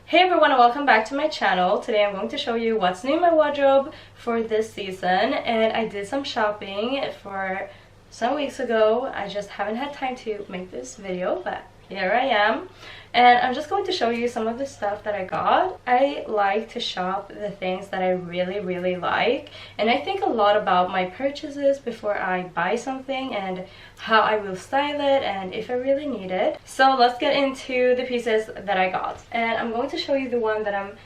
Hey everyone, and welcome back to my channel. Today I'm going to show you what's new in my wardrobe for this season, and I did some shopping for some weeks ago. I just haven't had time to make this video, but here I am. And I'm just going to show you some of the stuff that I got. I like to shop the things that I really like, and I think a lot about my purchases before I buy something and how I will style it and if I really need it. So let's get into the pieces that I got, and I'm going to show you the one that I'm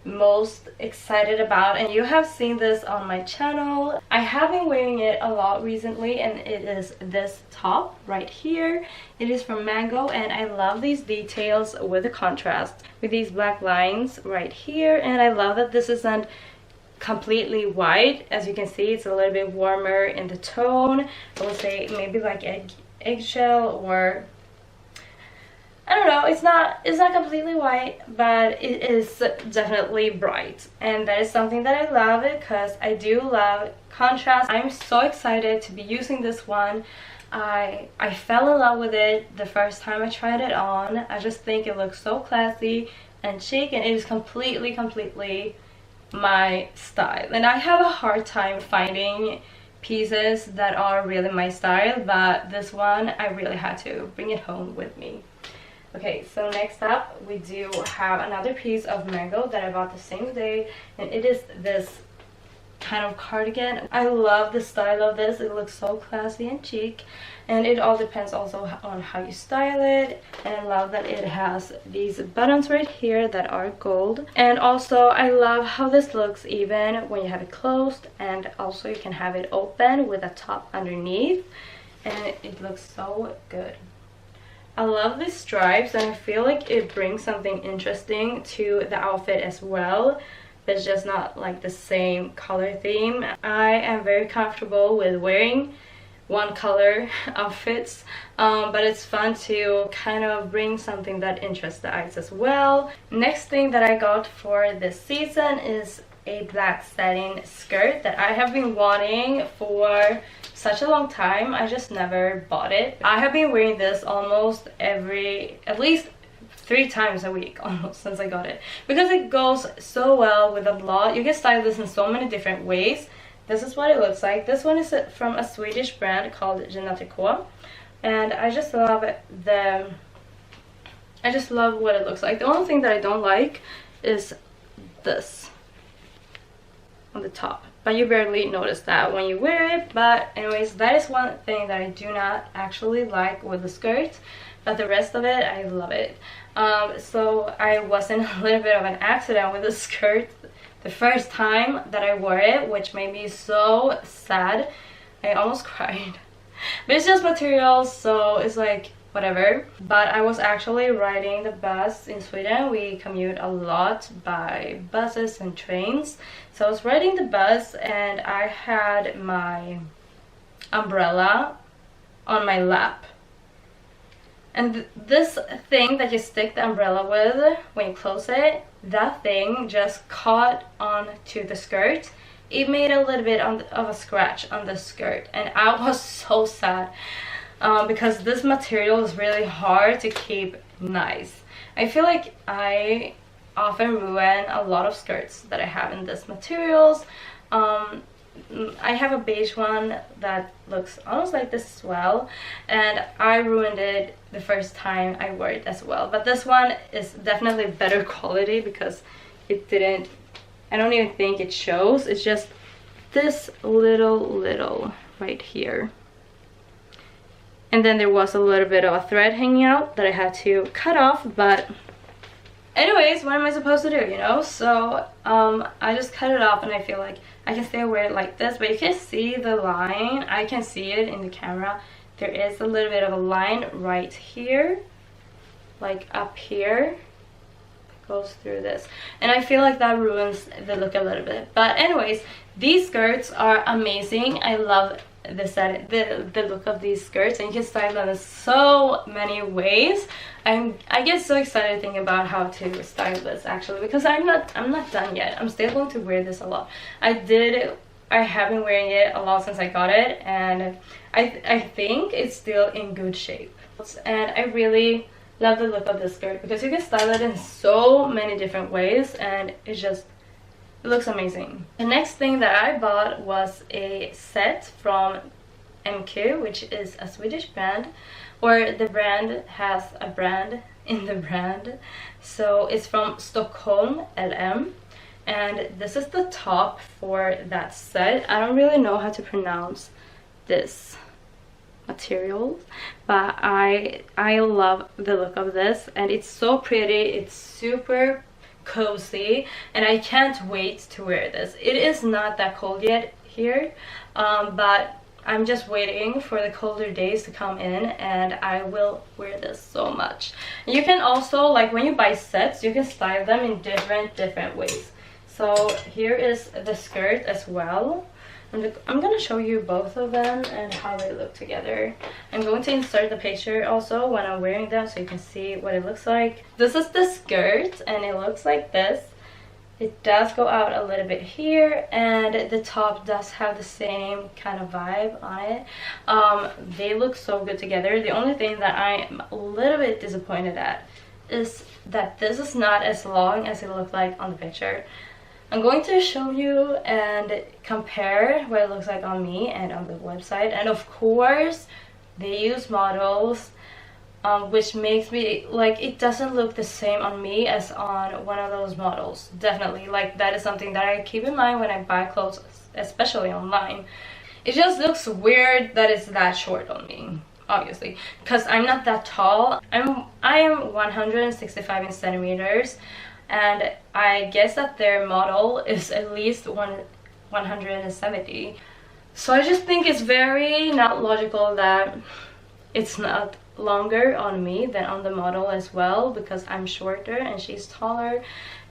most excited about, and you have seen this on my channel. I have been wearing it a lot recently, and it is this top right here. It is from Mango, and I love these details with the contrast with these black lines right here, and I love that this isn't completely white. As you can see, it's a little bit warmer in the tone. I would say maybe like eggshell, or I don't know, it's not completely white, but it is definitely bright, and that is something that I love because I do love contrast. I'm so excited to be using this one. I fell in love with it the first time I tried it on. I just think it looks so classy and chic, and it is completely my style. And I have a hard time finding pieces that are really my style, but this one I really had to bring it home with me. Okay, so next up we do have another piece of Mango that I bought the same day, and it is this kind of cardigan. I love the style of this. It looks so classy and chic, and it all depends also on how you style it. And I love that it has these buttons right here that are gold, and also I love how this looks even when you have it closed, and also you can have it open with a top underneath, and it looks so good. I love these stripes, and I feel like it brings something interesting to the outfit as well, but it's just not like the same color theme. I am very comfortable with wearing one color outfits, but it's fun to kind of bring something that interests the eyes as well. Next thing that I got for this season is a black satin skirt that I have been wanting for such a long time. I just never bought it. I have been wearing this almost at least 3 times a week almost since I got it, because it goes so well with a lot. You can style this in so many different ways. This is what it looks like. This one is from a Swedish brand called Caithleen.O, and I just love what it looks like. The only thing that I don't like is this on the top, but you barely notice that when you wear it. But anyways, that is one thing that I do not actually like with the skirt, but the rest of it, I love it. So I was in a little bit of an accident with the skirt the first time that I wore it, which made me so sad. I almost cried. But it's just materials, so it's like whatever. But I was actually riding the bus in Sweden. We commute a lot by buses and trains, so I was riding the bus, and I had my umbrella on my lap, and this thing that you stick the umbrella with when you close it, that thing just caught on to the skirt. It made a little bit of a scratch on the skirt, and I was so sad. Because this material is really hard to keep nice. I feel like I often ruin a lot of skirts that I have in this materials. I have a beige one that looks almost like this as well, and I ruined it the first time I wore it as well. But this one is definitely better quality because it didn't, I don't even think it shows. It's just this little right here. And then there was a little bit of a thread hanging out that I had to cut off, but anyways, what am I supposed to do, you know? So I just cut it off, and I feel like I can still wear it like this, but you can see the line. I can see it in the camera. There is a little bit of a line right here, like up here. It goes through this, and I feel like that ruins the look a little bit. But anyways, these skirts are amazing. I love the look of these skirts, and you can style them in so many ways. I get so excited thinking about how to style this actually, because I'm not done yet. I'm still going to wear this a lot. I have been wearing it a lot since I got it, and I think it's still in good shape, and I really love the look of this skirt because you can style it in so many different ways and it looks amazing. The next thing that I bought was a set from MQ, which is a Swedish brand, or the brand has a brand in the brand. So it's from Stockholm LM, and this is the top for that set. I don't really know how to pronounce this material, but I love the look of this, and it's so pretty. It's super cozy and I can't wait to wear this. It is not that cold yet here, but I'm just waiting for the colder days to come in and I will wear this so much. You can also, like when you buy sets, you can style them in different ways. So here is the skirt as well. I'm gonna show you both of them and how they look together. I'm going to insert the picture also when I'm wearing them so you can see what it looks like. This is the skirt and it looks like this. It does go out a little bit here and the top does have the same kind of vibe on it. They look so good together. The only thing that I'm a little bit disappointed at is that this is not as long as it looked like on the picture. I'm going to show you and compare what it looks like on me and on the website, and of course they use models which makes me like, it doesn't look the same on me as on one of those models. Definitely, like that is something that I keep in mind when I buy clothes, especially online. It just looks weird that it's that short on me, obviously, because I'm not that tall. I am 165 centimeters, and I guess that their model is at least 170. So I just think it's very not logical that it's not longer on me than on the model as well, because I'm shorter and she's taller.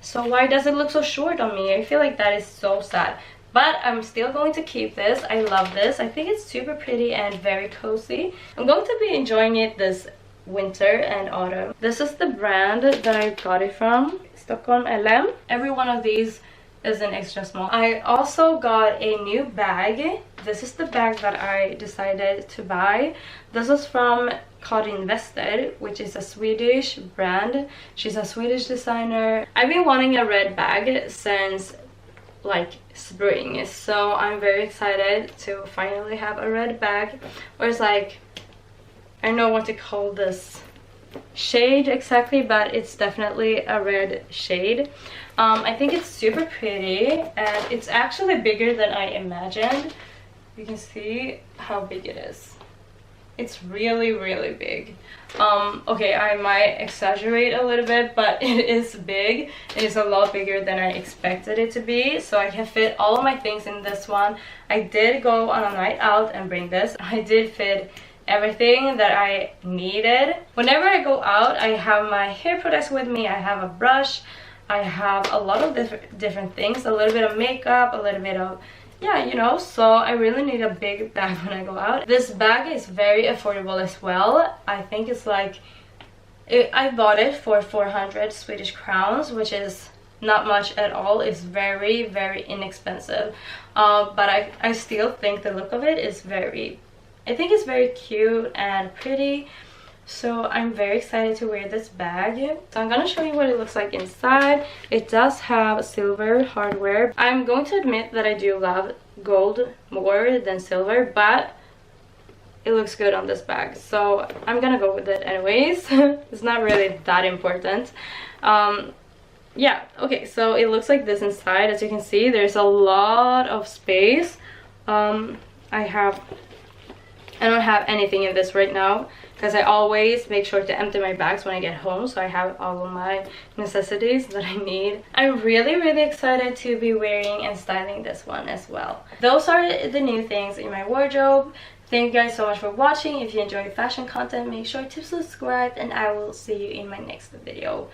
So why does it look so short on me? I feel like that is so sad. But I'm still going to keep this. I love this. I think it's super pretty and very cozy. I'm going to be enjoying it this winter and autumn. This is the brand that I got it from, Stockholm LM. Every one of these is an extra small. I also got a new bag. This is the bag that I decided to buy. This is from Kateogembo, which is a Swedish brand. She's a Swedish designer. I've been wanting a red bag since like spring, so I'm very excited to finally have a red bag. Or it's like, I don't know what to call this shade exactly, but it's definitely a red shade. I think it's super pretty and it's actually bigger than I imagined. You can see how big it is. It's really big. Okay, I might exaggerate a little bit, but it is big. It is a lot bigger than I expected it to be, so I can fit all of my things in this one. I did go on a night out and bring this. I did fit everything that I needed. Whenever I go out, I have my hair products with me. I have a brush, I have a lot of different things, a little bit of makeup, a little bit of, yeah, you know, so I really need a big bag when I go out. This bag is very affordable as well. I think it's like, I bought it for 400 Swedish crowns, which is not much at all. It's very inexpensive, but I still think the look of it is very, I think it's very cute and pretty. So I'm very excited to wear this bag. So I'm gonna show you what it looks like inside. It does have silver hardware. I'm going to admit that I do love gold more than silver, but it looks good on this bag, so I'm gonna go with it anyways. It's not really that important. Yeah, okay, so it looks like this inside. As you can see, there's a lot of space. I don't have anything in this right now because I always make sure to empty my bags when I get home, so I have all of my necessities that I need. I'm really excited to be wearing and styling this one as well. Those are the new things in my wardrobe. Thank you guys so much for watching. If you enjoy fashion content, make sure to subscribe and I will see you in my next video.